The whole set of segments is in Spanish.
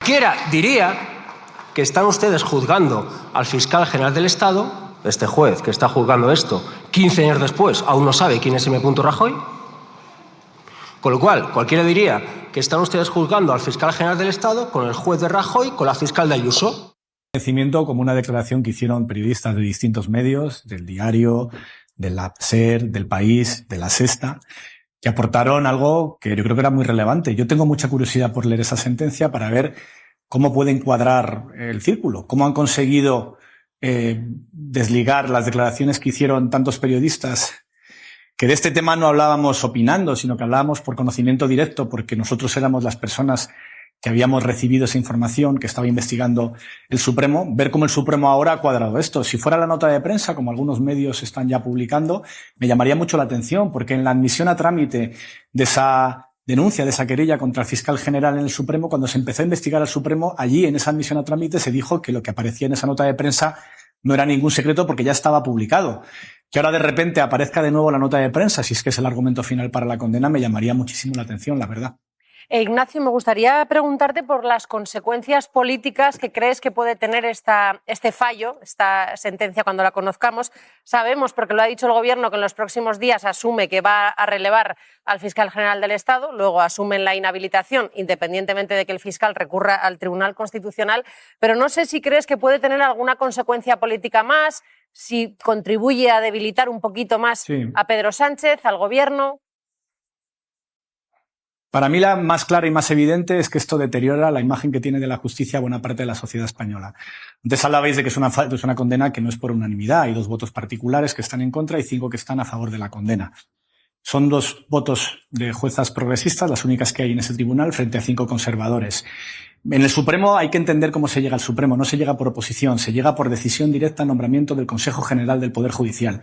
Cualquiera diría que están ustedes juzgando al fiscal general del Estado, este juez que está juzgando esto, 15 años después, aún no sabe quién es M. Rajoy. Con lo cual, cualquiera diría que están ustedes juzgando al fiscal general del Estado con el juez de Rajoy, con la fiscal de Ayuso. Como una declaración que hicieron periodistas de distintos medios, del Diario, de la SER, del País, de La Sexta, que aportaron algo que yo creo que era muy relevante. Yo tengo mucha curiosidad por leer esa sentencia para ver cómo puede encuadrar el círculo, cómo han conseguido desligar las declaraciones que hicieron tantos periodistas, que de este tema no hablábamos opinando, sino que hablábamos por conocimiento directo, porque nosotros éramos las personas que habíamos recibido esa información, que estaba investigando el Supremo, ver cómo el Supremo ahora ha cuadrado esto. Si fuera la nota de prensa, como algunos medios están ya publicando, me llamaría mucho la atención, porque en la admisión a trámite de esa denuncia, de esa querella contra el fiscal general en el Supremo, cuando se empezó a investigar al Supremo, allí en esa admisión a trámite se dijo que lo que aparecía en esa nota de prensa no era ningún secreto porque ya estaba publicado. Que ahora de repente aparezca de nuevo la nota de prensa, si es que es el argumento final para la condena, me llamaría muchísimo la atención, la verdad. Ignacio, me gustaría preguntarte por las consecuencias políticas que crees que puede tener este fallo, esta sentencia, cuando la conozcamos. Sabemos, porque lo ha dicho el Gobierno, que en los próximos días asume que va a relevar al fiscal general del Estado, luego asumen la inhabilitación, independientemente de que el fiscal recurra al Tribunal Constitucional, pero no sé si crees que puede tener alguna consecuencia política más, si contribuye a debilitar un poquito más a Pedro Sánchez, al Gobierno. Para mí la más clara y más evidente es que esto deteriora la imagen que tiene de la justicia buena parte de la sociedad española. Antes hablabais de que es una condena que no es por unanimidad. Hay 2 votos particulares que están en contra y 5 que están a favor de la condena. Son 2 votos de juezas progresistas, las únicas que hay en ese tribunal, frente a 5 conservadores. En el Supremo hay que entender cómo se llega al Supremo. No se llega por oposición, se llega por decisión directa, nombramiento del Consejo General del Poder Judicial.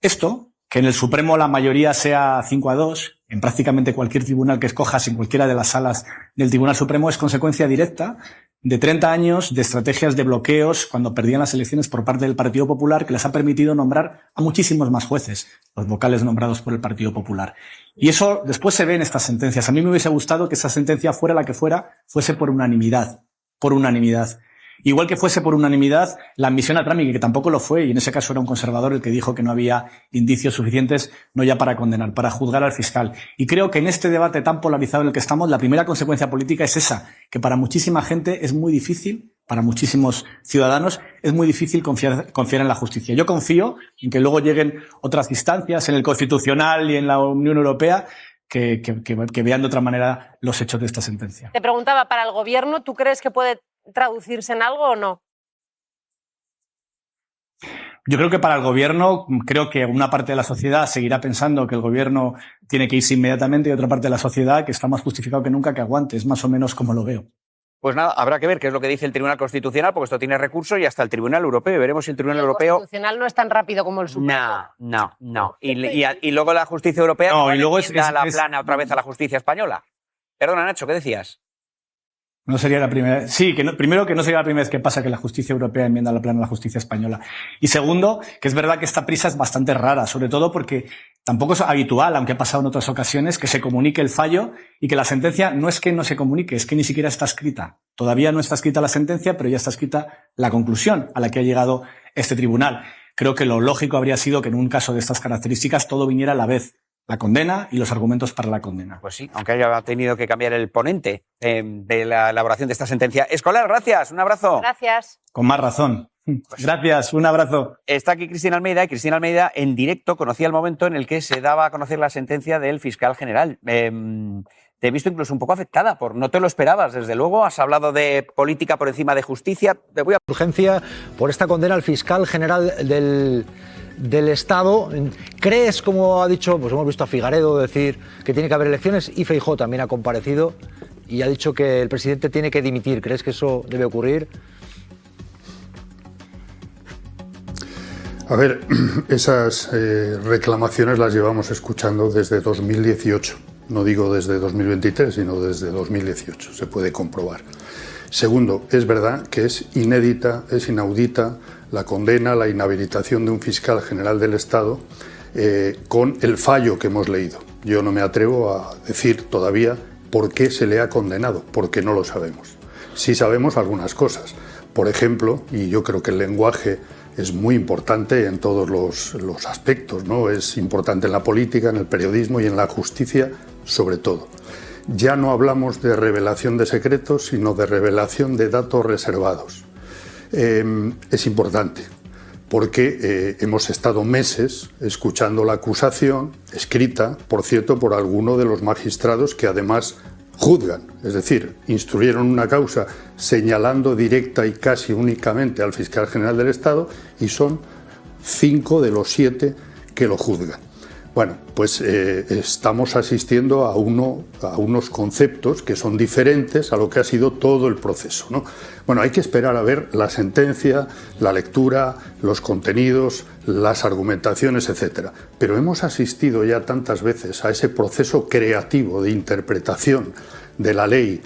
Esto, que en el Supremo la mayoría sea 5-2, en prácticamente cualquier tribunal que escojas, en cualquiera de las salas del Tribunal Supremo, es consecuencia directa de 30 años de estrategias de bloqueos cuando perdían las elecciones por parte del Partido Popular, que les ha permitido nombrar a muchísimos más jueces, los vocales nombrados por el Partido Popular. Y eso después se ve en estas sentencias. A mí me hubiese gustado que esa sentencia, fuera la que fuera, fuese por unanimidad. Por unanimidad. Igual que fuese por unanimidad la admisión a trámite, que tampoco lo fue, y en ese caso era un conservador el que dijo que no había indicios suficientes, no ya para condenar, para juzgar al fiscal. Y creo que en este debate tan polarizado en el que estamos, la primera consecuencia política es esa, que para muchísima gente es muy difícil, para muchísimos ciudadanos, es muy difícil confiar en la justicia. Yo confío en que luego lleguen otras instancias, en el Constitucional y en la Unión Europea, que vean de otra manera los hechos de esta sentencia. Te preguntaba, para el Gobierno, ¿tú crees que puede traducirse en algo o no? Yo creo que para el Gobierno, creo que una parte de la sociedad seguirá pensando que el Gobierno tiene que irse inmediatamente y otra parte de la sociedad que está más justificado que nunca que aguante. Es más o menos como lo veo. Pues nada, habrá que ver qué es lo que dice el Tribunal Constitucional, porque esto tiene recurso, y hasta el Tribunal Europeo. Veremos si el Tribunal Europeo... El Constitucional no es tan rápido como el Supremo. No. Y luego la justicia europea no, y luego da la plana otra vez a la justicia española. Perdona, Nacho, ¿qué decías? No sería la primera vez. Sí, primero que no sería la primera vez que pasa que la justicia europea enmienda la plana a la justicia española. Y segundo, que es verdad que esta prisa es bastante rara, sobre todo porque tampoco es habitual, aunque ha pasado en otras ocasiones, que se comunique el fallo y que la sentencia no es que no se comunique, es que ni siquiera está escrita. Todavía no está escrita la sentencia, pero ya está escrita la conclusión a la que ha llegado este tribunal. Creo que lo lógico habría sido que en un caso de estas características todo viniera a la vez. La condena y los argumentos para la condena. Pues sí, aunque haya tenido que cambiar el ponente de la elaboración de esta sentencia. Escolar, gracias, un abrazo. Gracias. Con más razón. Pues gracias, un abrazo. Está aquí Cristina Almeida, y Cristina Almeida en directo conocía el momento en el que se daba a conocer la sentencia del fiscal general. Te he visto incluso un poco afectada, no te lo esperabas, desde luego. Has hablado de política por encima de justicia. Urgencia por esta condena al fiscal general del Estado. ¿Crees, como ha dicho, pues hemos visto a Figaredo decir que tiene que haber elecciones, y Feijóo también ha comparecido y ha dicho que el presidente tiene que dimitir? ¿Crees que eso debe ocurrir? A ver, esas reclamaciones las llevamos escuchando desde 2018. No digo desde 2023, sino desde 2018. Se puede comprobar. Segundo, es verdad que es inédita, es inaudita la condena, la inhabilitación de un fiscal general del Estado con el fallo que hemos leído. Yo no me atrevo a decir todavía por qué se le ha condenado, porque no lo sabemos. Sí sabemos algunas cosas. Por ejemplo, y yo creo que el lenguaje es muy importante en todos los aspectos, ¿no? Es importante en la política, en el periodismo y en la justicia, sobre todo. Ya no hablamos de revelación de secretos, sino de revelación de datos reservados. Es importante, porque hemos estado meses escuchando la acusación, escrita, por cierto, por alguno de los magistrados que además juzgan, es decir, instruyeron una causa señalando directa y casi únicamente al fiscal general del Estado, y son 5 de los 7 que lo juzgan. Bueno, pues estamos asistiendo a unos conceptos que son diferentes a lo que ha sido todo el proceso, ¿no? Bueno, hay que esperar a ver la sentencia, la lectura, los contenidos, las argumentaciones, etcétera. Pero hemos asistido ya tantas veces a ese proceso creativo de interpretación de la ley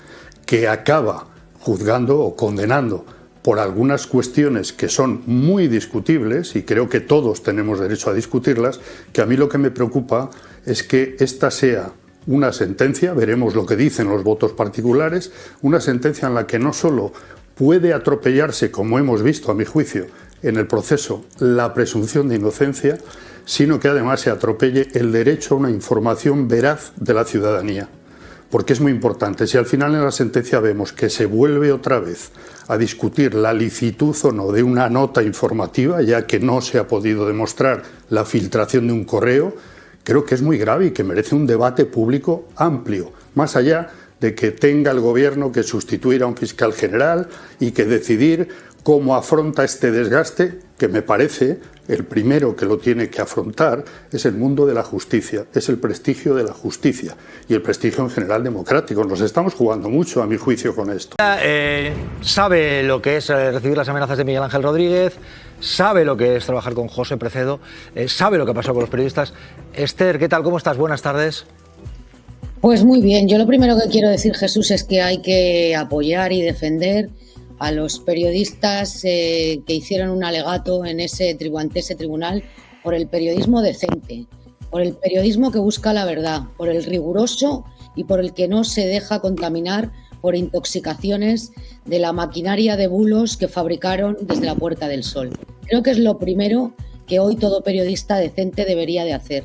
que acaba juzgando o condenando por algunas cuestiones que son muy discutibles, y creo que todos tenemos derecho a discutirlas, que a mí lo que me preocupa es que esta sea una sentencia, veremos lo que dicen los votos particulares, una sentencia en la que no solo puede atropellarse, como hemos visto a mi juicio en el proceso, la presunción de inocencia, sino que además se atropelle el derecho a una información veraz de la ciudadanía. Porque es muy importante. Si al final en la sentencia vemos que se vuelve otra vez a discutir la licitud o no de una nota informativa, ya que no se ha podido demostrar la filtración de un correo, creo que es muy grave y que merece un debate público amplio, más allá de que tenga el Gobierno que sustituir a un fiscal general y que decidir cómo afronta este desgaste, que me parece el primero que lo tiene que afrontar es el mundo de la justicia, es el prestigio de la justicia y el prestigio en general democrático. Nos estamos jugando mucho, a mi juicio, con esto. Sabe lo que es recibir las amenazas de Miguel Ángel Rodríguez, sabe lo que es trabajar con José Precedo, sabe lo que pasó con los periodistas. Esther, ¿qué tal? ¿Cómo estás? Buenas tardes. Pues muy bien. Yo lo primero que quiero decir, Jesús, es que hay que apoyar y defender a los periodistas que hicieron un alegato ante ese tribunal por el periodismo decente, por el periodismo que busca la verdad, por el riguroso y por el que no se deja contaminar por intoxicaciones de la maquinaria de bulos que fabricaron desde la Puerta del Sol. Creo que es lo primero que hoy todo periodista decente debería de hacer,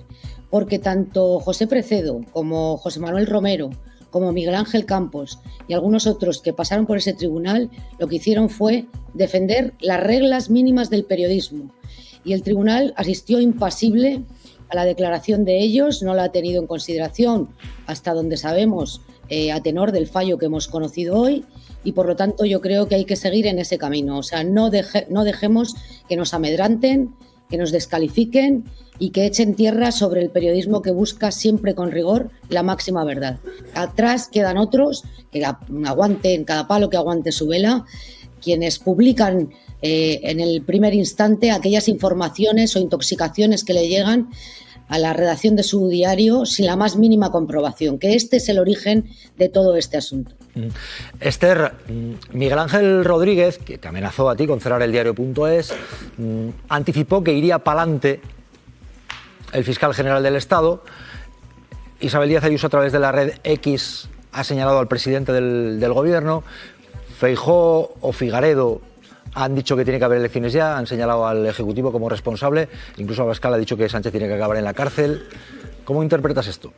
porque tanto José Precedo como José Manuel Romero, como Miguel Ángel Campos y algunos otros que pasaron por ese tribunal, lo que hicieron fue defender las reglas mínimas del periodismo. Y el tribunal asistió impasible a la declaración de ellos, no la ha tenido en consideración hasta donde sabemos, a tenor del fallo que hemos conocido hoy, y por lo tanto yo creo que hay que seguir en ese camino. O sea, no dejemos que nos amedranten, que nos descalifiquen y que echen tierra sobre el periodismo que busca siempre con rigor la máxima verdad. Atrás quedan otros que aguanten, cada palo que aguante su vela, quienes publican en el primer instante aquellas informaciones o intoxicaciones que le llegan a la redacción de su diario sin la más mínima comprobación, que este es el origen de todo este asunto. Esther, Miguel Ángel Rodríguez, que te amenazó a ti con cerrar el diario.es, anticipó que iría pa'lante el fiscal general del Estado. Isabel Díaz Ayuso, a través de la red X, ha señalado al presidente del Gobierno. Feijóo o Figaredo han dicho que tiene que haber elecciones ya, han señalado al Ejecutivo como responsable. Incluso Abascal ha dicho que Sánchez tiene que acabar en la cárcel. ¿Cómo interpretas esto?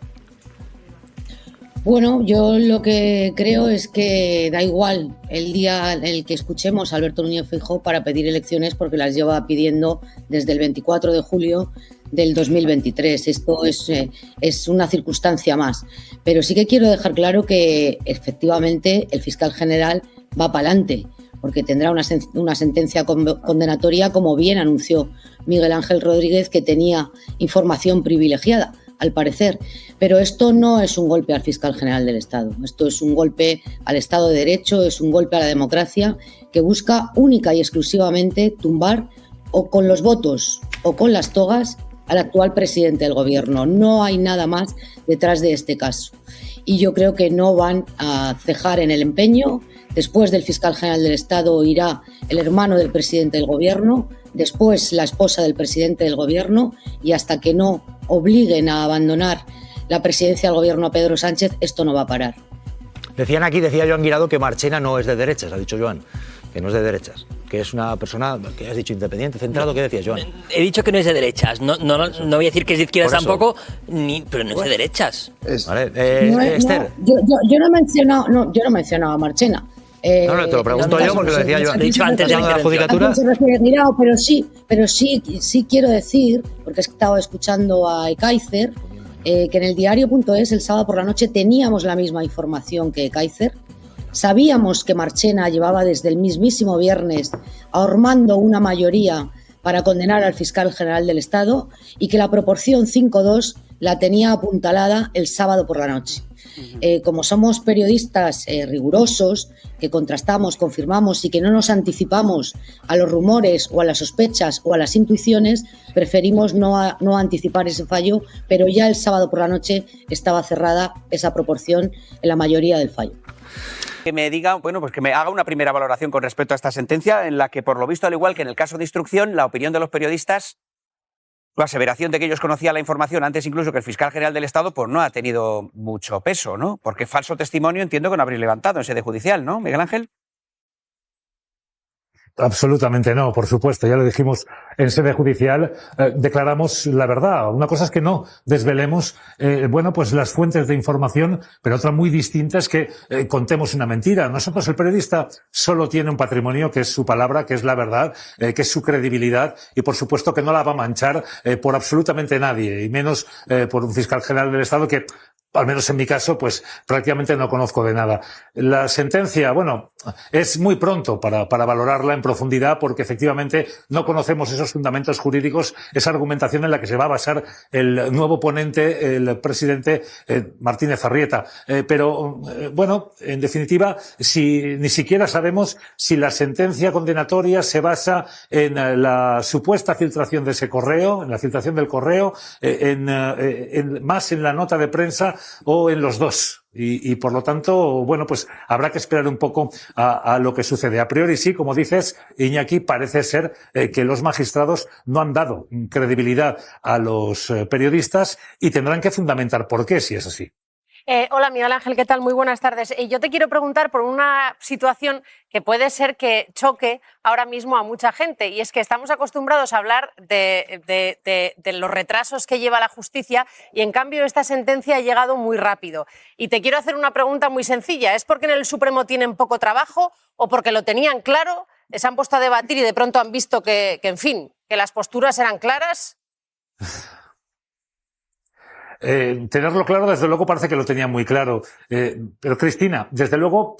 Bueno, yo lo que creo es que da igual el día en el que escuchemos a Alberto Núñez Feijóo para pedir elecciones, porque las lleva pidiendo desde el 24 de julio del 2023. Esto es una circunstancia más. Pero sí que quiero dejar claro que efectivamente el fiscal general va para adelante, porque tendrá una sentencia condenatoria, como bien anunció Miguel Ángel Rodríguez, que tenía información privilegiada, al parecer. Pero esto no es un golpe al fiscal general del Estado. Esto es un golpe al Estado de Derecho, es un golpe a la democracia que busca única y exclusivamente tumbar, o con los votos o con las togas, al actual presidente del Gobierno. No hay nada más detrás de este caso. Y yo creo que no van a cejar en el empeño. Después del fiscal general del Estado irá el hermano del presidente del Gobierno, después la esposa del presidente del Gobierno, y hasta que no obliguen a abandonar la presidencia del Gobierno a Pedro Sánchez, esto no va a parar. Decía Joan Guirado que Marchena no es de derechas, ha dicho Joan, que no es de derechas, que es una persona, que has dicho, independiente, centrado. ¿Qué decías, Joan? He dicho que no es de derechas, no voy a decir que es de izquierdas tampoco, pero no es de derechas. Vale, Esther. Yo no he mencionado a Marchena. Te lo pregunto yo porque lo decía yo. He dicho antes de la judicatura. Se refiere Guirao, pero sí quiero decir, porque he estado escuchando a Ekaizer, que en el diario.es el sábado por la noche teníamos la misma información que Ekaizer. Sabíamos que Marchena llevaba desde el mismísimo viernes ahormando una mayoría para condenar al fiscal general del Estado y que la proporción 5-2 la tenía apuntalada el sábado por la noche. Como somos periodistas rigurosos, que contrastamos, confirmamos y que no nos anticipamos a los rumores o a las sospechas o a las intuiciones, preferimos no anticipar ese fallo, pero ya el sábado por la noche estaba cerrada esa proporción en la mayoría del fallo. Que me diga, pues que me haga una primera valoración con respecto a esta sentencia, en la que, por lo visto, al igual que en el caso de instrucción, la opinión de los periodistas, la aseveración de que ellos conocían la información antes incluso que el fiscal general del Estado, pues no ha tenido mucho peso, ¿no? Porque falso testimonio entiendo que no habréis levantado en sede judicial, ¿no, Miguel Ángel? Absolutamente no, por supuesto, ya lo dijimos en sede judicial, declaramos la verdad. Una cosa es que no desvelemos, pues las fuentes de información, pero otra muy distinta es que contemos una mentira. Nosotros, el periodista, solo tiene un patrimonio que es su palabra, que es la verdad, que es su credibilidad, y por supuesto que no la va a manchar por absolutamente nadie, y menos por un fiscal general del Estado que, al menos en mi caso, pues prácticamente no conozco de nada. La sentencia, es muy pronto para valorarla en profundidad porque efectivamente no conocemos esos fundamentos jurídicos, esa argumentación en la que se va a basar el nuevo ponente, el presidente Martínez Arrieta. Pero en definitiva, ni siquiera sabemos si la sentencia condenatoria se basa en la supuesta filtración de ese correo, en la filtración del correo, más en la nota de prensa o en los dos. Y por lo tanto, pues habrá que esperar un poco a lo que sucede. A priori sí, como dices, Iñaki, parece ser que los magistrados no han dado credibilidad a los periodistas y tendrán que fundamentar por qué, si es así. Hola, Miguel Ángel, ¿qué tal? Muy buenas tardes. Yo te quiero preguntar por una situación que puede ser que choque ahora mismo a mucha gente, y es que estamos acostumbrados a hablar de los retrasos que lleva la justicia y, en cambio, esta sentencia ha llegado muy rápido. Y te quiero hacer una pregunta muy sencilla. ¿Es porque en el Supremo tienen poco trabajo o porque lo tenían claro, se han puesto a debatir y de pronto han visto que las posturas eran claras? Tenerlo claro, desde luego, parece que lo tenían muy claro. Pero, Cristina, desde luego,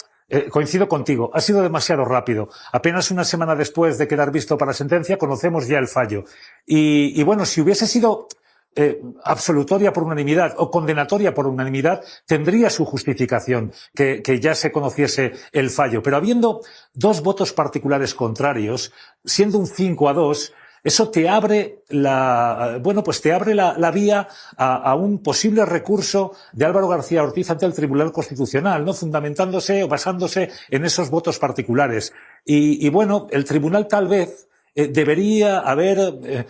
coincido contigo, ha sido demasiado rápido. Apenas una semana después de quedar visto para sentencia, conocemos ya el fallo. Y si hubiese sido absolutoria por unanimidad o condenatoria por unanimidad, tendría su justificación que ya se conociese el fallo. Pero habiendo dos votos particulares contrarios, siendo un 5-2, eso te abre la vía a un posible recurso de Álvaro García Ortiz ante el Tribunal Constitucional, ¿no? Fundamentándose o basándose en esos votos particulares. Y el Tribunal tal vez debería haber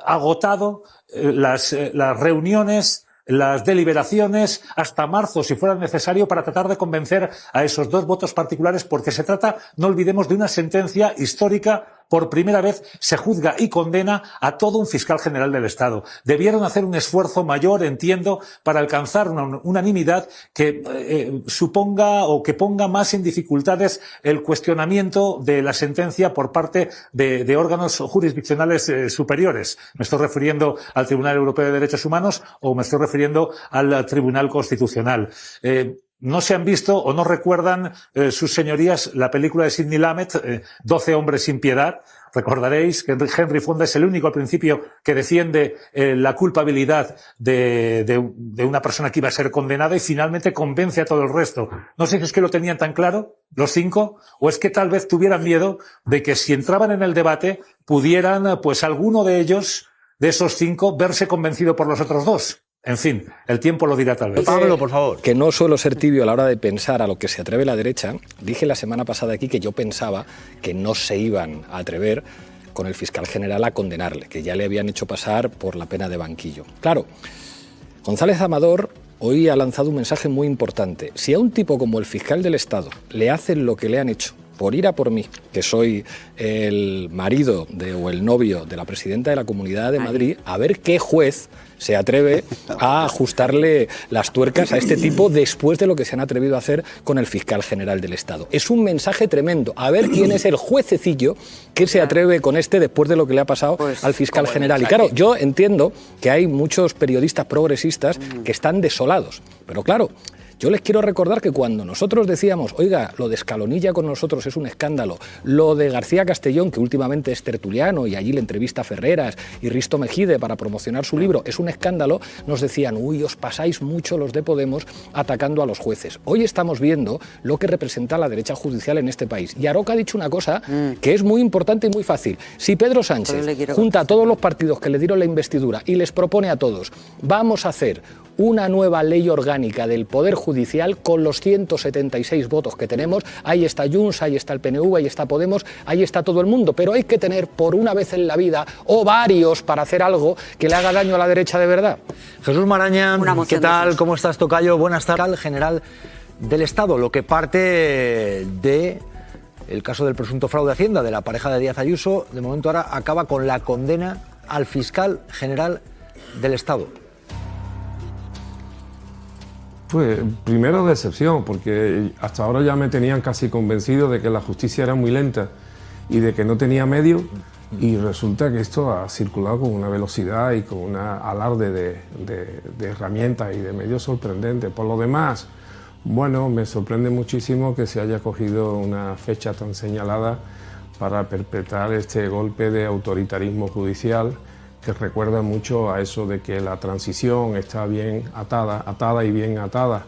agotado las reuniones, las deliberaciones hasta marzo, si fuera necesario, para tratar de convencer a esos dos votos particulares, porque se trata, no olvidemos, de una sentencia histórica. Por primera vez se juzga y condena a todo un fiscal general del Estado. Debieron hacer un esfuerzo mayor, entiendo, para alcanzar una unanimidad que suponga o que ponga más en dificultades el cuestionamiento de la sentencia por parte de órganos jurisdiccionales superiores. Me estoy refiriendo al Tribunal Europeo de Derechos Humanos o me estoy refiriendo al Tribunal Constitucional. No se han visto o no recuerdan sus señorías la película de Sidney Lumet, 12 hombres sin piedad. Recordaréis que Henry Fonda es el único al principio que defiende la culpabilidad de una persona que iba a ser condenada y finalmente convence a todo el resto. No sé si es que lo tenían tan claro, los 5, o es que tal vez tuvieran miedo de que si entraban en el debate pudieran, pues alguno de ellos, de esos 5, verse convencido por los otros 2. En fin, el tiempo lo dirá tal vez. Pablo, por favor. Que no suelo ser tibio a la hora de pensar a lo que se atreve la derecha. Dije la semana pasada aquí que yo pensaba que no se iban a atrever con el fiscal general a condenarle, que ya le habían hecho pasar por la pena de banquillo. Claro, González Amador hoy ha lanzado un mensaje muy importante. Si a un tipo como el fiscal del Estado le hacen lo que le han hecho, por ir a por mí, que soy el marido o el novio de la presidenta de la Comunidad de Madrid, a ver qué juez se atreve a ajustarle las tuercas a este tipo después de lo que se han atrevido a hacer con el fiscal general del Estado. Es un mensaje tremendo. A ver quién es el juececillo que se atreve con después de lo que le ha pasado al fiscal general. Y claro, yo entiendo que hay muchos periodistas progresistas que están desolados, pero claro, yo les quiero recordar que cuando nosotros decíamos, oiga, lo de Escalonilla con nosotros es un escándalo, lo de García Castellón, que últimamente es tertuliano y allí le entrevista a Ferreras y Risto Mejide para promocionar su libro, es un escándalo, nos decían, uy, os pasáis mucho los de Podemos atacando a los jueces. Hoy estamos viendo lo que representa la derecha judicial en este país. Y Aroca ha dicho una cosa que es muy importante y muy fácil. Si Pedro Sánchez junta a todos los partidos que le dieron la investidura y les propone a todos, vamos a hacer una nueva ley orgánica del Poder Judicial con los 176 votos que tenemos. Ahí está Junts, ahí está el PNV, ahí está Podemos, ahí está todo el mundo. Pero hay que tener por una vez en la vida ovarios para hacer algo que le haga daño a la derecha de verdad. Jesús Maraña, ¿qué tal? ¿Cómo estás, tocayo? Buenas tardes. Al general del Estado, lo que parte de el caso del presunto fraude de Hacienda de la pareja de Díaz Ayuso, de momento ahora acaba con la condena al fiscal general del Estado. Pues primero decepción, porque hasta ahora ya me tenían casi convencido de que la justicia era muy lenta y de que no tenía medios, y resulta que esto ha circulado con una velocidad y con un alarde de herramientas y de medios sorprendentes. Por lo demás, bueno, me sorprende muchísimo que se haya cogido una fecha tan señalada para perpetrar este golpe de autoritarismo judicial, que recuerda mucho a eso de que la transición está bien atada y bien atada.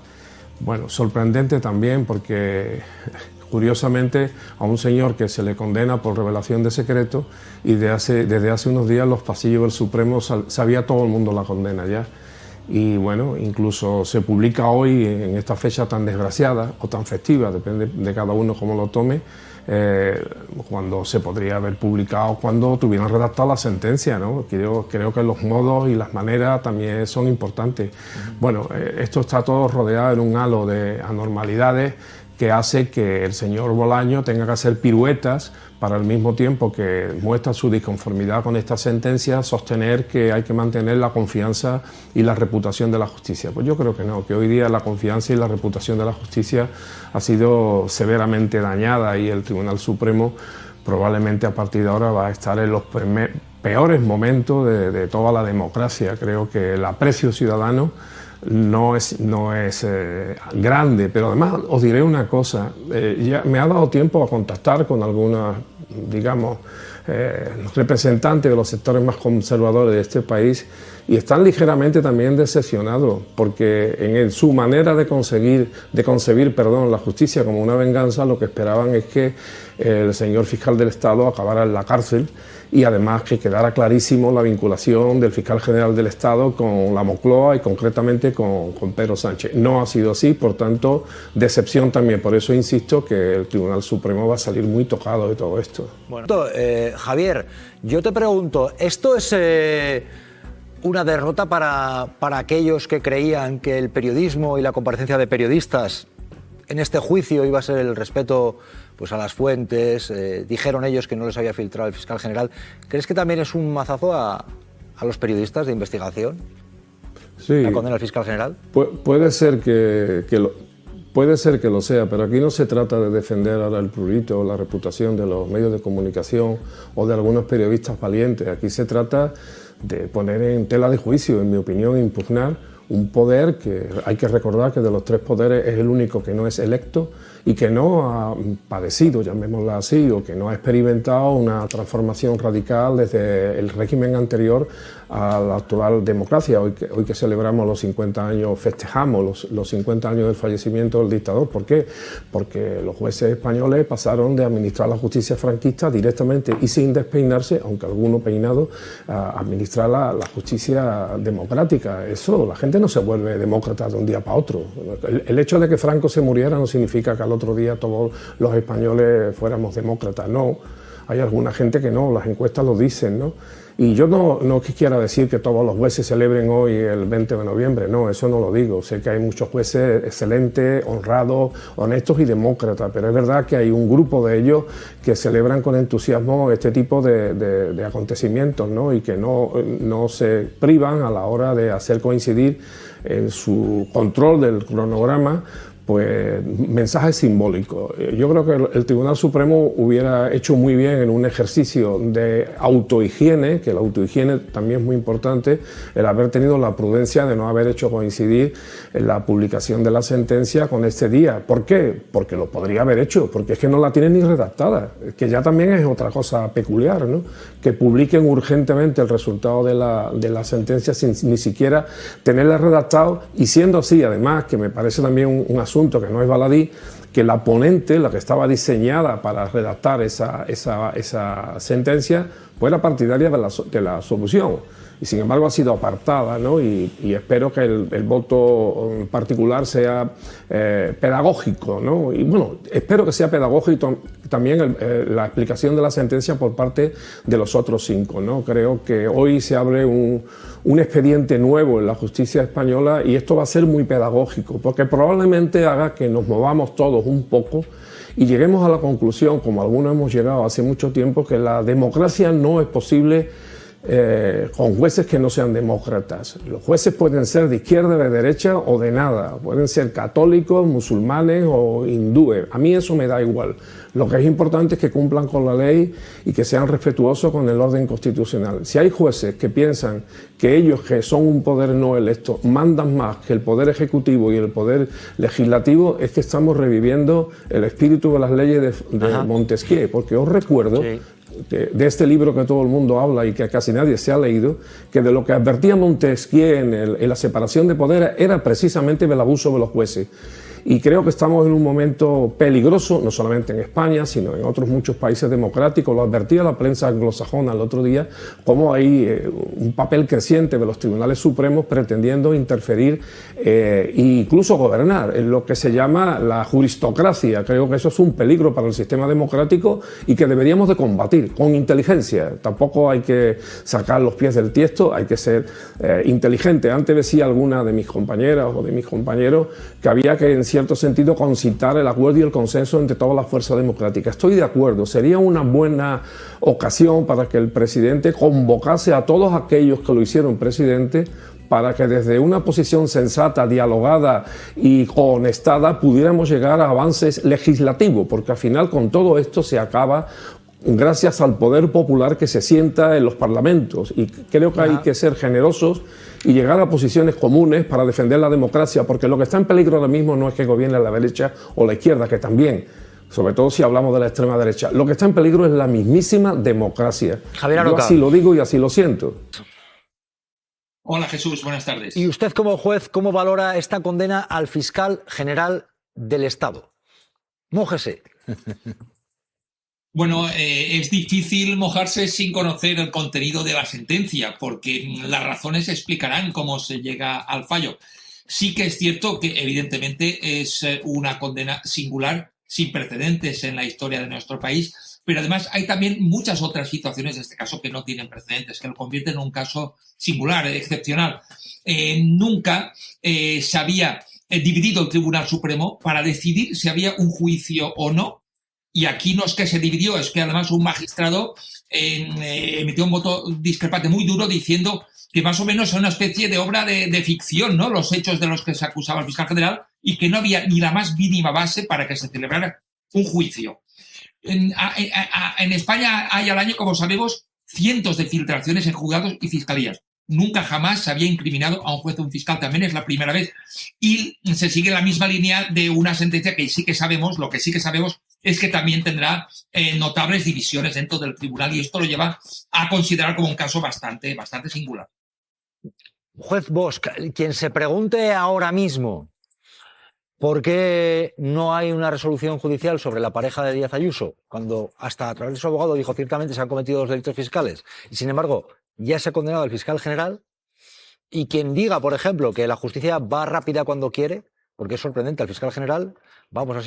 Bueno, sorprendente también porque, curiosamente, a un señor que se le condena por revelación de secreto y desde hace unos días los pasillos del Supremo sabía todo el mundo la condena ya. Y bueno, incluso se publica hoy, en esta fecha tan desgraciada o tan festiva, depende de cada uno cómo lo tome, cuando se podría haber publicado cuando tuvieran redactado la sentencia, ¿no? Creo que los modos y las maneras también son importantes. Bueno, esto está todo rodeado en un halo de anormalidades que hace que el señor Bolaño tenga que hacer piruetas para, al mismo tiempo que muestra su disconformidad con esta sentencia, sostener que hay que mantener la confianza y la reputación de la justicia. Pues yo creo que no, que hoy día la confianza y la reputación de la justicia ha sido severamente dañada, y el Tribunal Supremo probablemente a partir de ahora va a estar en los peores momentos de toda la democracia. Creo que el aprecio ciudadano no es grande, pero además os diré una cosa, ya me ha dado tiempo a contactar con algunos, digamos, representantes de los sectores más conservadores de este país, y están ligeramente también decepcionados, porque en su manera de concebir la justicia como una venganza, lo que esperaban es que el señor fiscal del Estado acabara en la cárcel, y además que quedara clarísimo la vinculación del fiscal general del Estado con la Moncloa y concretamente con Pedro Sánchez. No ha sido así, por tanto, decepción también. Por eso insisto que el Tribunal Supremo va a salir muy tocado de todo esto. Bueno, Javier, yo te pregunto, ¿esto es una derrota para aquellos que creían que el periodismo y la comparecencia de periodistas en este juicio iba a ser el respeto pues a las fuentes? Dijeron ellos que no les había filtrado el fiscal general. ¿Crees que también es un mazazo a los periodistas de investigación? Sí. ¿La condena al fiscal general? Puede ser que lo sea, pero aquí no se trata de defender ahora el prurito o la reputación de los medios de comunicación o de algunos periodistas valientes. Aquí se trata de poner en tela de juicio, en mi opinión, impugnar un poder que hay que recordar que de los tres poderes es el único que no es electo y que no ha padecido, llamémoslo así, o que no ha experimentado una transformación radical desde el régimen anterior a la actual democracia. Hoy que celebramos los 50 años, festejamos los 50 años del fallecimiento del dictador. ¿Por qué? Porque los jueces españoles pasaron de administrar la justicia franquista directamente y sin despeinarse, aunque alguno peinado, a administrar la justicia democrática. Eso, la gente no se vuelve demócrata de un día para otro. El hecho de que Franco se muriera no significa que al otro día todos los españoles fuéramos demócratas, no. Hay alguna gente que no, las encuestas lo dicen, ¿no? Y yo no que quiera decir que todos los jueces celebren hoy el 20 de noviembre, no, eso no lo digo. Sé que hay muchos jueces excelentes, honrados, honestos y demócratas, pero es verdad que hay un grupo de ellos que celebran con entusiasmo este tipo de acontecimientos, ¿no? Y que no se privan a la hora de hacer coincidir en su control del cronograma pues mensajes simbólicos. Yo creo que el Tribunal Supremo hubiera hecho muy bien en un ejercicio de autohigiene, que la autohigiene también es muy importante, el haber tenido la prudencia de no haber hecho coincidir la publicación de la sentencia con este día. ¿Por qué? Porque lo podría haber hecho, porque es que no la tienen ni redactada, que ya también es otra cosa peculiar, ¿no? Que publiquen urgentemente el resultado de la sentencia sin ni siquiera tenerla redactado, y siendo así, además, que me parece también un asunto que no es baladí, que la ponente, la que estaba diseñada para redactar esa sentencia, pues era partidaria de la solución. Y sin embargo ha sido apartada, ¿no? Y espero que el voto particular sea pedagógico, ¿no? Y bueno, espero que sea pedagógico también la explicación de la sentencia por parte de los otros 5, ¿no? Creo que hoy se abre un expediente nuevo en la justicia española, y esto va a ser muy pedagógico, porque probablemente haga que nos movamos todos un poco y lleguemos a la conclusión, como algunos hemos llegado hace mucho tiempo, que la democracia no es posible con jueces que no sean demócratas. Los jueces pueden ser de izquierda, de derecha o de nada, pueden ser católicos, musulmanes o hindúes, a mí eso me da igual. Lo que es importante es que cumplan con la ley y que sean respetuosos con el orden constitucional. Si hay jueces que piensan que ellos, que son un poder no electo, mandan más que el poder ejecutivo y el poder legislativo, es que estamos reviviendo el espíritu de las leyes de Montesquieu, porque os recuerdo de este libro que todo el mundo habla y que casi nadie se ha leído, que de lo que advertía Montesquieu en la separación de poderes era precisamente del abuso de los jueces. Y creo que estamos en un momento peligroso, no solamente en España, sino en otros muchos países democráticos. Lo advertía la prensa anglosajona el otro día, como hay un papel creciente de los tribunales supremos pretendiendo interferir e incluso gobernar en lo que se llama la juristocracia. Creo que eso es un peligro para el sistema democrático y que deberíamos de combatir con inteligencia. Tampoco hay que sacar los pies del tiesto, hay que ser inteligente. Antes decía alguna de mis compañeras o de mis compañeros que había que, en cierto sentido, concitar el acuerdo y el consenso entre todas las fuerzas democráticas. Estoy de acuerdo, sería una buena ocasión para que el presidente convocase a todos aquellos que lo hicieron presidente, para que desde una posición sensata, dialogada y honestada pudiéramos llegar a avances legislativos, porque al final con todo esto se acaba gracias al poder popular que se sienta en los parlamentos, y creo que hay que ser generosos y llegar a posiciones comunes para defender la democracia, porque lo que está en peligro ahora mismo no es que gobierne la derecha o la izquierda, que también, sobre todo si hablamos de la extrema derecha, lo que está en peligro es la mismísima democracia. Javier Yo así lo digo y así lo siento. Hola Jesús, buenas tardes. Y usted como juez, ¿cómo valora esta condena al fiscal general del Estado? Mójese. Bueno, es difícil mojarse sin conocer el contenido de la sentencia, porque las razones explicarán cómo se llega al fallo. Sí que es cierto que evidentemente es una condena singular, sin precedentes en la historia de nuestro país, pero además hay también muchas otras situaciones de este caso que no tienen precedentes, que lo convierten en un caso singular, excepcional. Nunca se había dividido el Tribunal Supremo para decidir si había un juicio o no. Y aquí no es que se dividió, es que además un magistrado emitió un voto discrepante muy duro diciendo que más o menos son una especie de obra de ficción, ¿no? Los hechos de los que se acusaba el fiscal general, y que no había ni la más mínima base para que se celebrara un juicio. En España hay al año, como sabemos, cientos de filtraciones en juzgados y fiscalías. Nunca jamás se había incriminado a un juez o un fiscal, también es la primera vez. Y se sigue la misma línea de una sentencia que sí que sabemos, lo que sí que sabemos es que también tendrá notables divisiones dentro del tribunal, y esto lo lleva a considerar como un caso bastante singular. Juez Bosch, quien se pregunte ahora mismo por qué no hay una resolución judicial sobre la pareja de Díaz Ayuso, cuando hasta a través de su abogado dijo ciertamente se han cometido los delitos fiscales, y sin embargo ya se ha condenado al fiscal general, y quien diga, por ejemplo, que la justicia va rápida cuando quiere, porque es sorprendente, al fiscal general, vamos, ha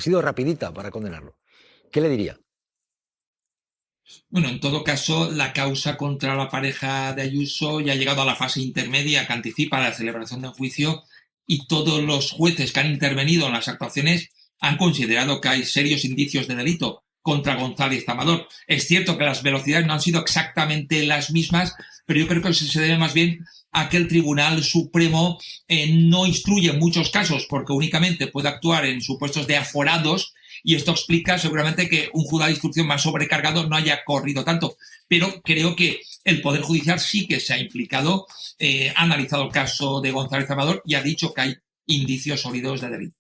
sido rapidita para condenarlo. ¿Qué le diría? Bueno, en todo caso, la causa contra la pareja de Ayuso ya ha llegado a la fase intermedia que anticipa la celebración del juicio y todos los jueces que han intervenido en las actuaciones han considerado que hay serios indicios de delito contra González Amador. Es cierto que las velocidades no han sido exactamente las mismas, pero yo creo que se debe más bien a que el Tribunal Supremo no instruye en muchos casos porque únicamente puede actuar en supuestos de aforados, y esto explica seguramente que un juzgado de instrucción más sobrecargado no haya corrido tanto. Pero creo que el Poder Judicial sí que se ha implicado, ha analizado el caso de González Amador y ha dicho que hay indicios sólidos de delito.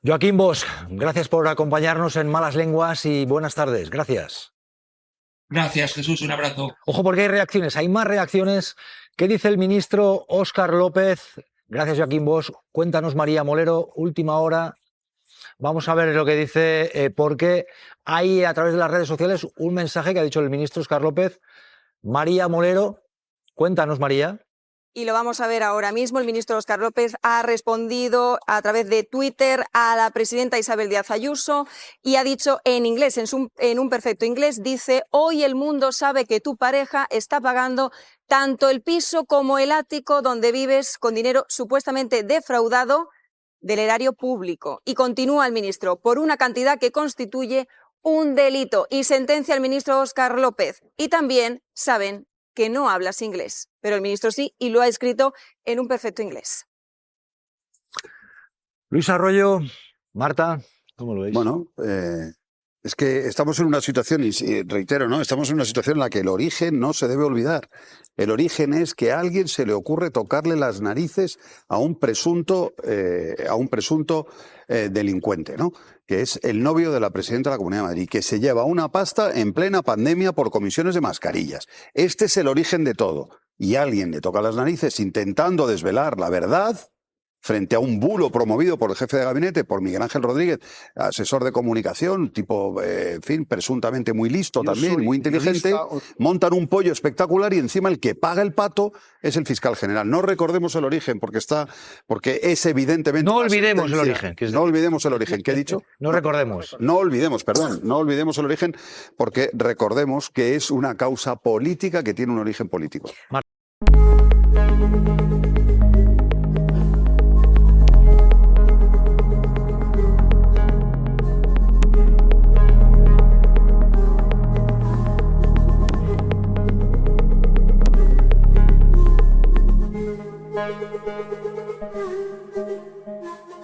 Joaquín Bosch, gracias por acompañarnos en Malas Lenguas y buenas tardes. Gracias. Gracias, Jesús. Un abrazo. Ojo, porque hay reacciones, hay más reacciones. ¿Qué dice el ministro Óscar López? Gracias, Joaquín Bosch. Cuéntanos, María Molero, última hora. Vamos a ver lo que dice, porque hay a través de las redes sociales un mensaje que ha dicho el ministro Óscar López. María Molero, cuéntanos, María. Y lo vamos a ver ahora mismo. El ministro Óscar López ha respondido a través de Twitter a la presidenta Isabel Díaz Ayuso y ha dicho en inglés, en un perfecto inglés, dice: hoy el mundo sabe que tu pareja está pagando tanto el piso como el ático donde vives con dinero supuestamente defraudado del erario público. Y continúa el ministro: por una cantidad que constituye un delito. Y sentencia al ministro Óscar López. Y también saben que no hablas inglés, pero el ministro sí, y lo ha escrito en un perfecto inglés. Luis Arroyo, Marta, ¿cómo lo veis? Bueno, es que estamos en una situación, y reitero, ¿no? Estamos en una situación en la que el origen no se debe olvidar. El origen es que a alguien se le ocurre tocarle las narices a un presunto delincuente, ¿no? Que es el novio de la presidenta de la Comunidad de Madrid, que se lleva una pasta en plena pandemia por comisiones de mascarillas. Este es el origen de todo. Y alguien le toca las narices intentando desvelar la verdad frente a un bulo promovido por el jefe de gabinete, por Miguel Ángel Rodríguez, asesor de comunicación, tipo, en fin, presuntamente muy listo también, muy inteligente, montan un pollo espectacular y encima el que paga el pato es el fiscal general. No recordemos el origen, porque es evidentemente... No olvidemos el origen. No olvidemos el origen. ¿Qué he dicho? No recordemos. No olvidemos el origen, porque recordemos que es una causa política que tiene un origen político.